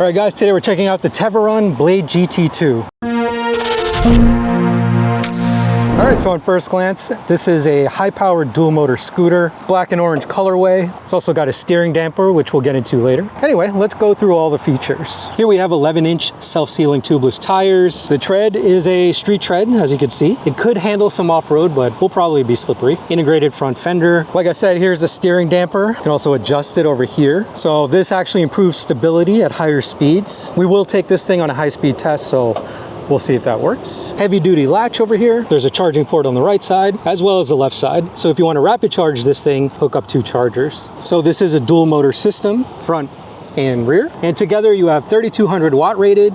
right guys, today we're checking out the Teverun Blade GT II. All right, so on first glance, this is a high-powered dual-motor scooter, black and orange colorway. It's also got a steering damper, which we'll get into later. Anyway, let's go through all the features. Here we have 11-inch self-sealing tubeless tires. The tread is a street tread, as you can see. It could handle some off-road, but will probably be slippery. Integrated front fender. Like I said, here's a steering damper. You can also adjust it over here. So this actually improves stability at higher speeds. We will take this thing on a high-speed test, so we'll see if that works. Heavy duty latch over here. There's a charging port on the right side as well as the left side. So if you want to rapid charge this thing, hook up 2 chargers. So this is a dual motor system, front and rear. And together you have 3200 watt rated,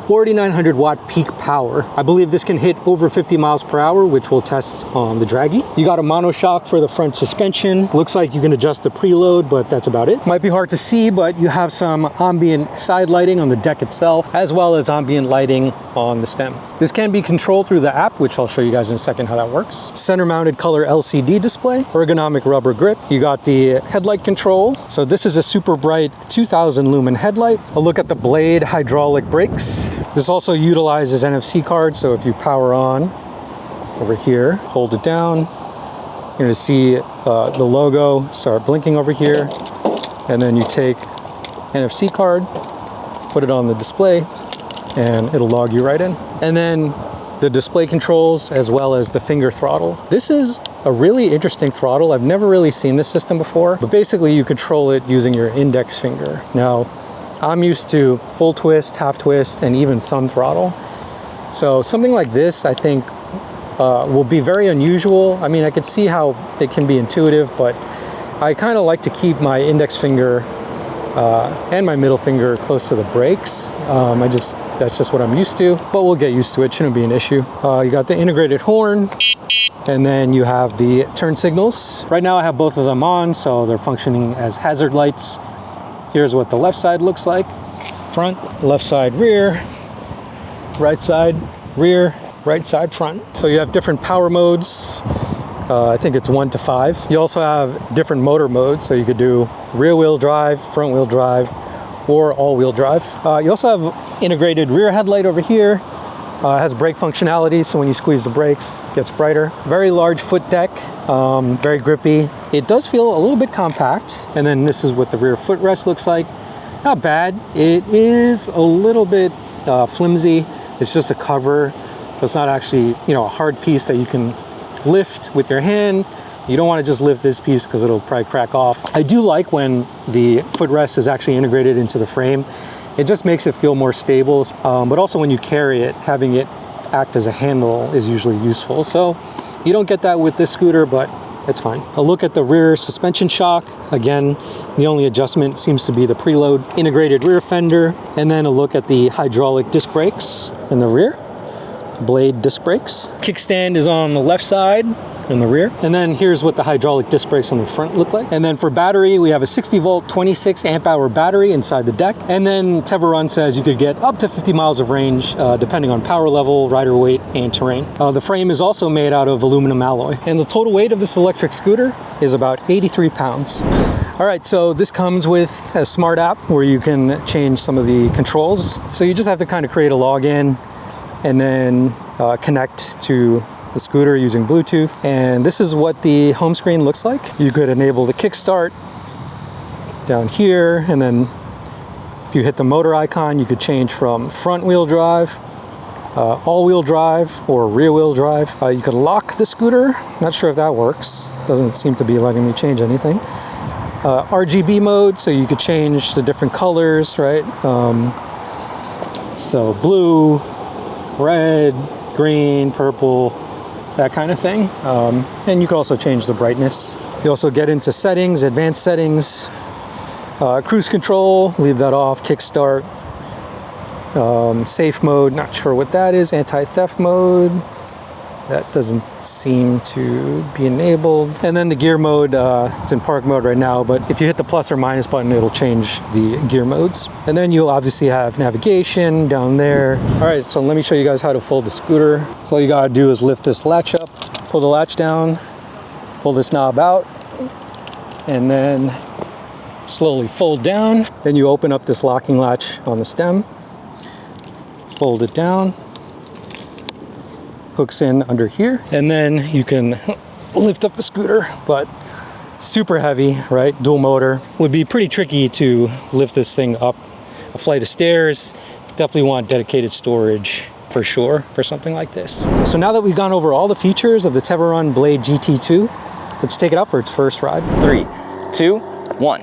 4900 watt peak power. I believe this can hit over 50 miles per hour, which we'll test on the Dragy. You got a monoshock for the front suspension. Looks like you can adjust the preload, but that's about it. Might be hard to see, but you have some ambient side lighting on the deck itself, as well as ambient lighting on the stem. This can be controlled through the app, which I'll show you guys in a second how that works. Center mounted color LCD display, ergonomic rubber grip. You got the headlight control. So this is a super bright 2000 lumen headlight. A look at the Blade hydraulic brakes. This also utilizes NFC cards, so if you power on over here, hold it down, you're going to see the logo start blinking over here, and then you take NFC card, put it on the display, and it'll log you right in. And then the display controls as well as the finger throttle. This is a really interesting throttle. I've never really seen this system before, but basically you control it using your index finger. Now, I'm used to full twist, half twist, and even thumb throttle. So something like this, I think, will be very unusual. I mean, I could see how it can be intuitive, but I kind of like to keep my index finger and my middle finger close to the brakes. That's just what I'm used to, but we'll get used to it. Shouldn't be an issue. You got the integrated horn, and then you have the turn signals. Right now I have both of them on, so they're functioning as hazard lights. Here's what the left side looks like. Front, left side, rear, right side, rear, right side, front. So you have different power modes. I think it's 1 to 5. You also have different motor modes. So you could do rear wheel drive, front wheel drive, or all wheel drive. You also have integrated rear headlight over here. Has brake functionality, so when you squeeze the brakes, it gets brighter. Very large foot deck, very grippy. It does feel a little bit compact. And then this is what the rear footrest looks like. Not bad. It is a little bit flimsy. It's just a cover, so it's not actually, a hard piece that you can lift with your hand. You don't want to just lift this piece because it'll probably crack off. I do like when the footrest is actually integrated into the frame. It just makes it feel more stable, but also when you carry it, having it act as a handle is usually useful. So you don't get that with this scooter, but it's fine. A look at the rear suspension shock. Again, the only adjustment seems to be the preload. Integrated rear fender, and then a look at the hydraulic disc brakes in the rear. Blade disc brakes. Kickstand is on the left side in the rear. And then here's what the hydraulic disc brakes on the front look like. And then for battery, we have a 60 volt, 26 amp hour battery inside the deck. And then Teverun says you could get up to 50 miles of range, depending on power level, rider weight, and terrain. The frame is also made out of aluminum alloy. And the total weight of this electric scooter is about 83 pounds. All right, so this comes with a smart app where you can change some of the controls. So you just have to kind of create a login and then connect to the scooter using Bluetooth. And this is what the home screen looks like. You could enable the kickstart down here, and then if you hit the motor icon, you could change from front wheel drive, all wheel drive, or rear wheel drive. You could lock the scooter. Not sure if that works. Doesn't seem to be letting me change anything. RGB mode, so you could change the different colors, right? So blue, red, green, purple, that kind of thing. And you can also change the brightness. You also get into settings, advanced settings, cruise control, leave that off, kickstart, safe mode, not sure what that is, anti-theft mode. That doesn't seem to be enabled. And then the gear mode, it's in park mode right now, but if you hit the plus or minus button, it'll change the gear modes. And then you'll obviously have navigation down there. All right, so let me show you guys how to fold the scooter. So all you gotta do is lift this latch up, pull the latch down, pull this knob out, and then slowly fold down. Then you open up this locking latch on the stem, fold it down, hooks in under here, and then you can lift up the scooter, but super heavy, right? Dual motor. Would be pretty tricky to lift this thing up a flight of stairs. Definitely want dedicated storage for sure for something like this. So now that we've gone over all the features of the Teverun Blade GT II, let's take it out for its first ride. 3, 2, 1.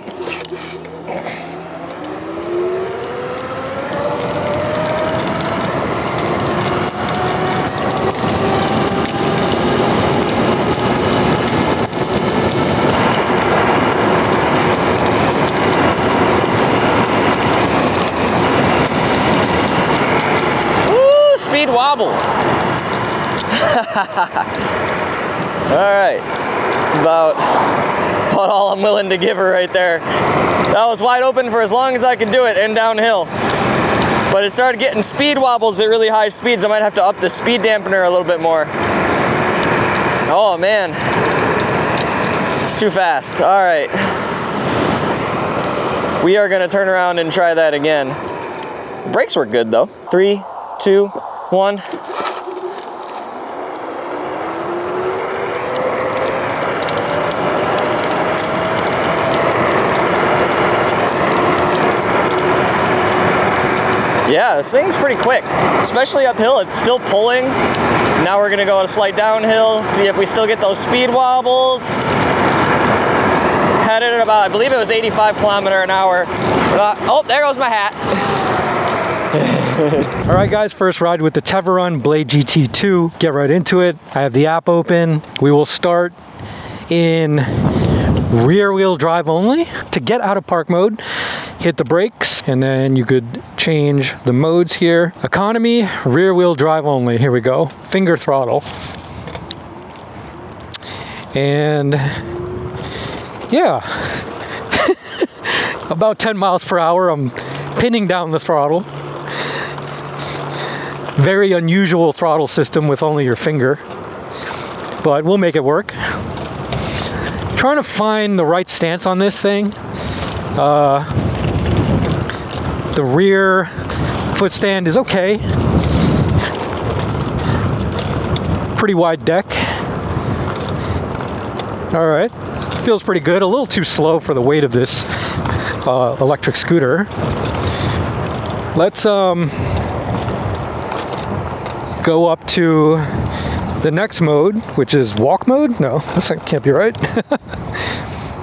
Wobbles. All right, it's about all I'm willing to give her right there. That was wide open for as long as I could do it and downhill. But it started getting speed wobbles at really high speeds. I might have to up the speed dampener a little bit more. Oh man, it's too fast. All right, we are gonna turn around and try that again. The brakes were good though. 3, 2, 1. Yeah, this thing's pretty quick, especially uphill. It's still pulling. Now we're gonna go at a slight downhill, see if we still get those speed wobbles. Headed at about, I believe it was 85 km/h. Oh, there goes my hat. All right guys, first ride with the Teverun Blade GT II. Get right into it. I have the app open. We will start in rear wheel drive only. To get out of park mode, hit the brakes, and then you could change the modes here. Economy, rear wheel drive only. Here we go. Finger throttle. And yeah, about 10 miles per hour, I'm pinning down the throttle. Very unusual throttle system with only your finger, but we'll make it work. Trying to find the right stance on this thing. The rear footstand is okay. Pretty wide deck. All right, feels pretty good. A little too slow for the weight of this electric scooter. Let's go up to the next mode, which is walk mode. No, that can't be right.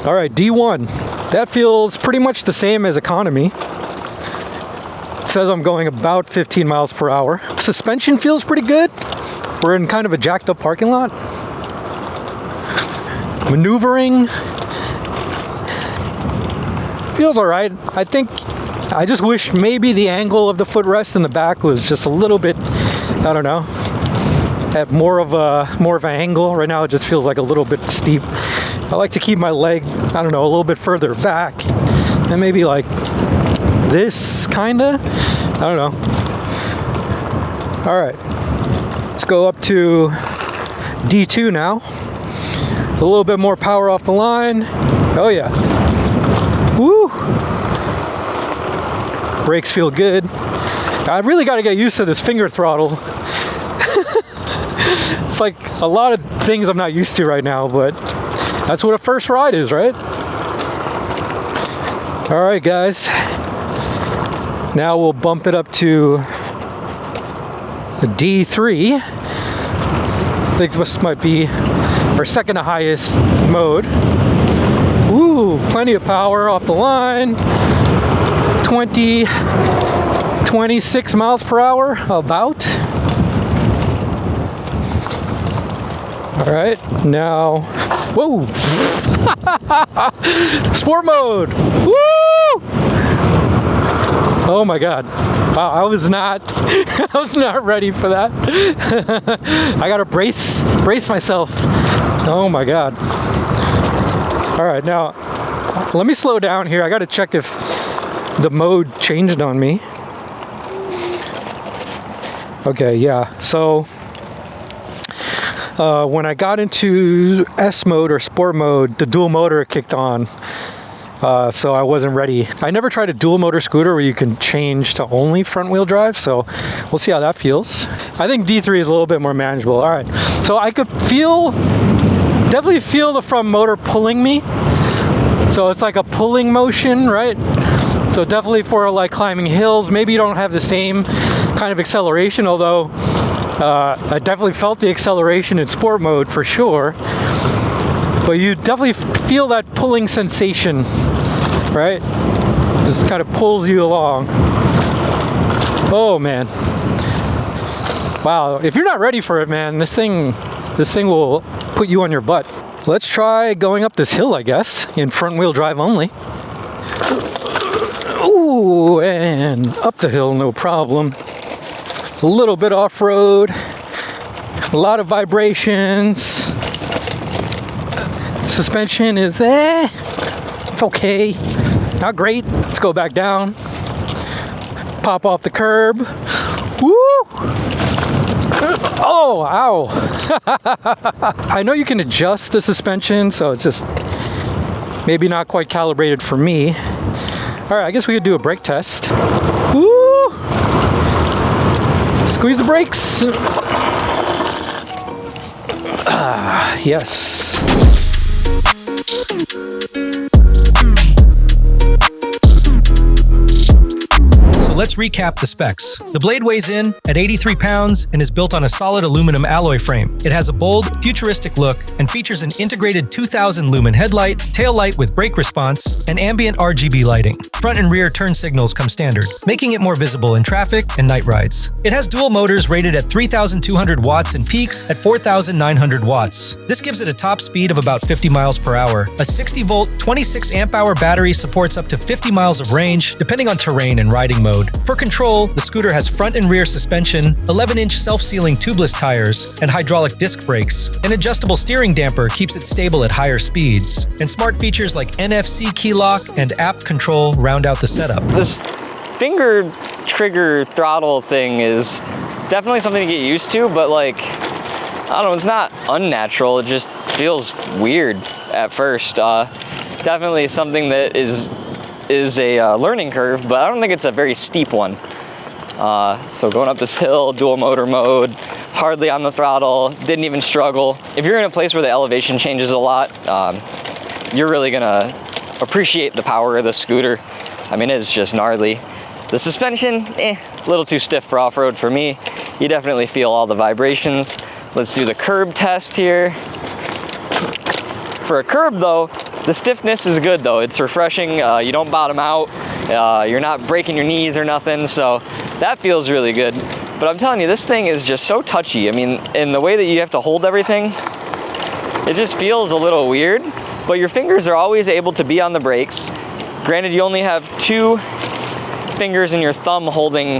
All right, D1. That feels pretty much the same as economy. It says I'm going about 15 miles per hour. Suspension feels pretty good. We're in kind of a jacked up parking lot. Maneuvering feels all right. I just wish maybe the angle of the footrest in the back was just a little bit, I don't know, at more of an angle. Right now it just feels like a little bit steep. I like to keep my leg, I don't know, a little bit further back, and maybe like this kinda, I don't know. All right, let's go up to D2 now. A little bit more power off the line. Oh yeah. Woo! Brakes feel good. I really got to get used to this finger throttle. It's like a lot of things I'm not used to right now, but that's what a first ride is, right? All right, guys. Now we'll bump it up to a D3. I think this might be our second to highest mode. Ooh, plenty of power off the line. 26 miles per hour, about. All right, now, whoa. Sport mode, woo! Oh my God, wow, I was not ready for that. I gotta brace myself. Oh my God. All right, now, let me slow down here. I gotta check if the mode changed on me. Okay, yeah, so when I got into S mode or sport mode, the dual motor kicked on. so I wasn't ready. I never tried a dual motor scooter where you can change to only front wheel drive, so we'll see how that feels. I think D3 is a little bit more manageable. All right, so I could definitely feel the front motor pulling me. So it's like a pulling motion, right? So definitely for like climbing hills, maybe you don't have the same kind of acceleration, although I definitely felt the acceleration in sport mode for sure. But you definitely feel that pulling sensation, right? Just kind of pulls you along. Oh man. Wow, if you're not ready for it, man, this thing will put you on your butt. Let's try going up this hill, I guess, in front wheel drive only. Ooh, and up the hill, no problem. A little bit off-road, a lot of vibrations. Suspension is it's okay, not great. Let's go back down, pop off the curb. Woo! Oh, ow. I know you can adjust the suspension, so it's just maybe not quite calibrated for me. All right, I guess we could do a brake test. Woo! Squeeze the brakes. Ah, yes. So let's recap the specs. The Blade weighs in at 83 pounds and is built on a solid aluminum alloy frame. It has a bold, futuristic look and features an integrated 2000 lumen headlight, tail light with brake response, and ambient RGB lighting. Front and rear turn signals come standard, making it more visible in traffic and night rides. It has dual motors rated at 3,200 watts and peaks at 4,900 watts. This gives it a top speed of about 50 miles per hour. A 60-volt, 26 amp-hour battery supports up to 50 miles of range, depending on terrain and riding mode. For control, the scooter has front and rear suspension, 11-inch self-sealing tubeless tires, and hydraulic disc brakes. An adjustable steering damper keeps it stable at higher speeds. And smart features like NFC key lock and app control round out the setup. This finger trigger throttle thing is definitely something to get used to, but like, I don't know, it's not unnatural. It just feels weird at first. Definitely something that is a learning curve, but I don't think it's a very steep one. So going up this hill, dual motor mode, hardly on the throttle, didn't even struggle. If you're in a place where the elevation changes a lot, you're really gonna appreciate the power of the scooter. I mean, it's just gnarly. The suspension, a little too stiff for off-road for me. You definitely feel all the vibrations. Let's do the curb test here. For a curb though, the stiffness is good though. It's refreshing. You don't bottom out. You're not breaking your knees or nothing, so that feels really good. But I'm telling you, this thing is just so touchy. I mean, in the way that you have to hold everything, it just feels a little weird, but your fingers are always able to be on the brakes. Granted, you only have 2 fingers and your thumb holding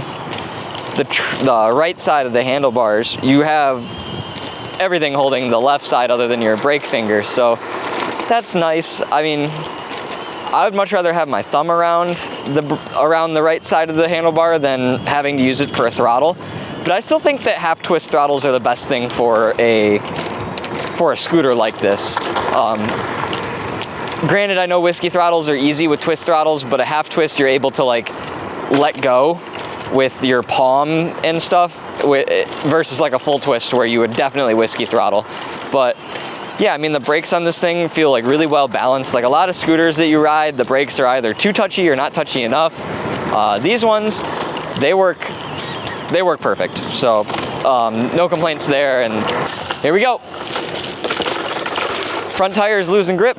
the right side of the handlebars. You have everything holding the left side other than your brake finger, so that's nice. I mean, I would much rather have my thumb around the right side of the handlebar than having to use it for a throttle. But I still think that half twist throttles are the best thing for a scooter like this. Granted, I know whiskey throttles are easy with twist throttles, but a half twist you're able to like let go with your palm and stuff versus like a full twist where you would definitely whiskey throttle. But yeah, I mean, the brakes on this thing feel like really well balanced. Like a lot of scooters that you ride, the brakes are either too touchy or not touchy enough. These ones, they work perfect. So no complaints there, and here we go. Front tire is losing grip,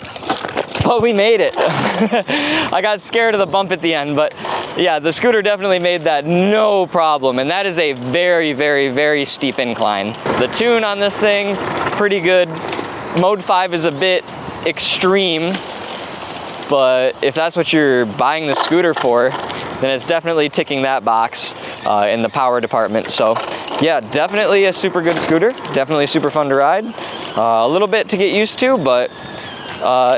but we made it. I got scared of the bump at the end, but yeah, the scooter definitely made that no problem, and that is a very, very, very steep incline. The tune on this thing, pretty good. Mode 5 is a bit extreme, but if that's what you're buying the scooter for, then it's definitely ticking that box in the power department. So yeah, definitely a super good scooter, definitely super fun to ride. A little bit to get used to, but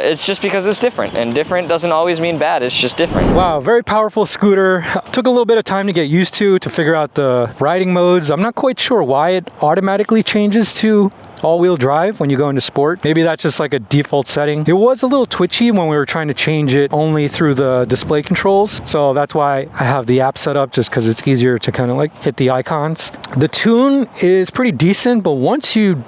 it's just because it's different, and different doesn't always mean bad, it's just different. Wow, very powerful scooter. Took a little bit of time to get used to figure out the riding modes. I'm not quite sure why it automatically changes to all-wheel drive when you go into sport. Maybe that's just like a default setting. It was a little twitchy when we were trying to change it only through the display controls. So that's why I have the app set up, just because it's easier to kind of like hit the icons. The tune is pretty decent, but once you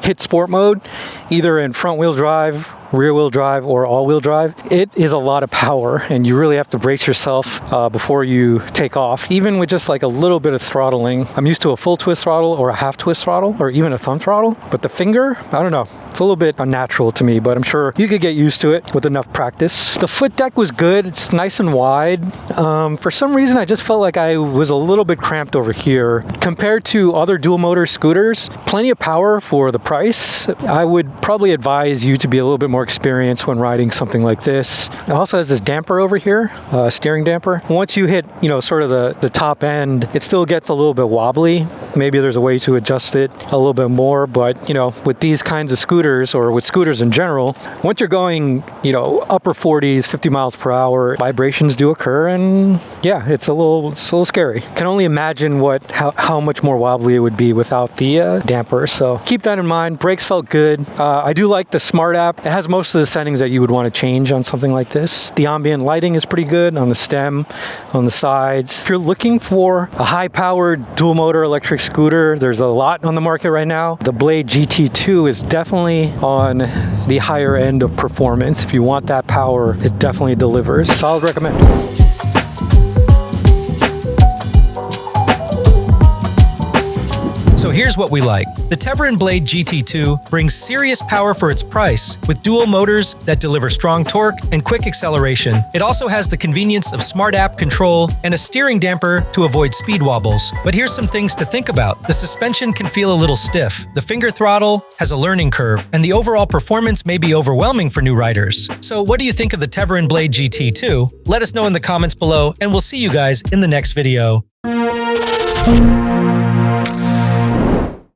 hit sport mode, either in front-wheel drive, rear-wheel drive, or all-wheel drive, it is a lot of power, and you really have to brace yourself before you take off, even with just like a little bit of throttling. I'm used to a full twist throttle or a half twist throttle or even a thumb throttle, but the finger, I don't know, it's a little bit unnatural to me, but I'm sure you could get used to it with enough practice. The foot deck was good. It's nice and wide. For some reason, I just felt like I was a little bit cramped over here. Compared to other dual motor scooters, plenty of power for the price. I would probably advise you to be a little bit more experienced when riding something like this. It also has this damper over here, steering damper. Once you hit, sort of the top end, it still gets a little bit wobbly. Maybe there's a way to adjust it a little bit more, but with these kinds of scooters, or with scooters in general, once you're going, upper 40s, 50 miles per hour, vibrations do occur, and yeah, it's a little scary. Can only imagine how much more wobbly it would be without the damper. So keep that in mind. Brakes felt good. I do like the Smart app. It has most of the settings that you would want to change on something like this. The ambient lighting is pretty good on the stem, on the sides. If you're looking for a high-powered dual motor electric scooter, there's a lot on the market right now. The Blade GT II is definitely on the higher end of performance. If you want that power, it definitely delivers. Solid recommend. So here's what we like. The Teverun Blade GT II brings serious power for its price, with dual motors that deliver strong torque and quick acceleration. It also has the convenience of Smart app control and a steering damper to avoid speed wobbles. But here's some things to think about. The suspension can feel a little stiff, the finger throttle has a learning curve, and the overall performance may be overwhelming for new riders. So what do you think of the Teverun Blade GT II? Let us know in the comments below, and we'll see you guys in the next video.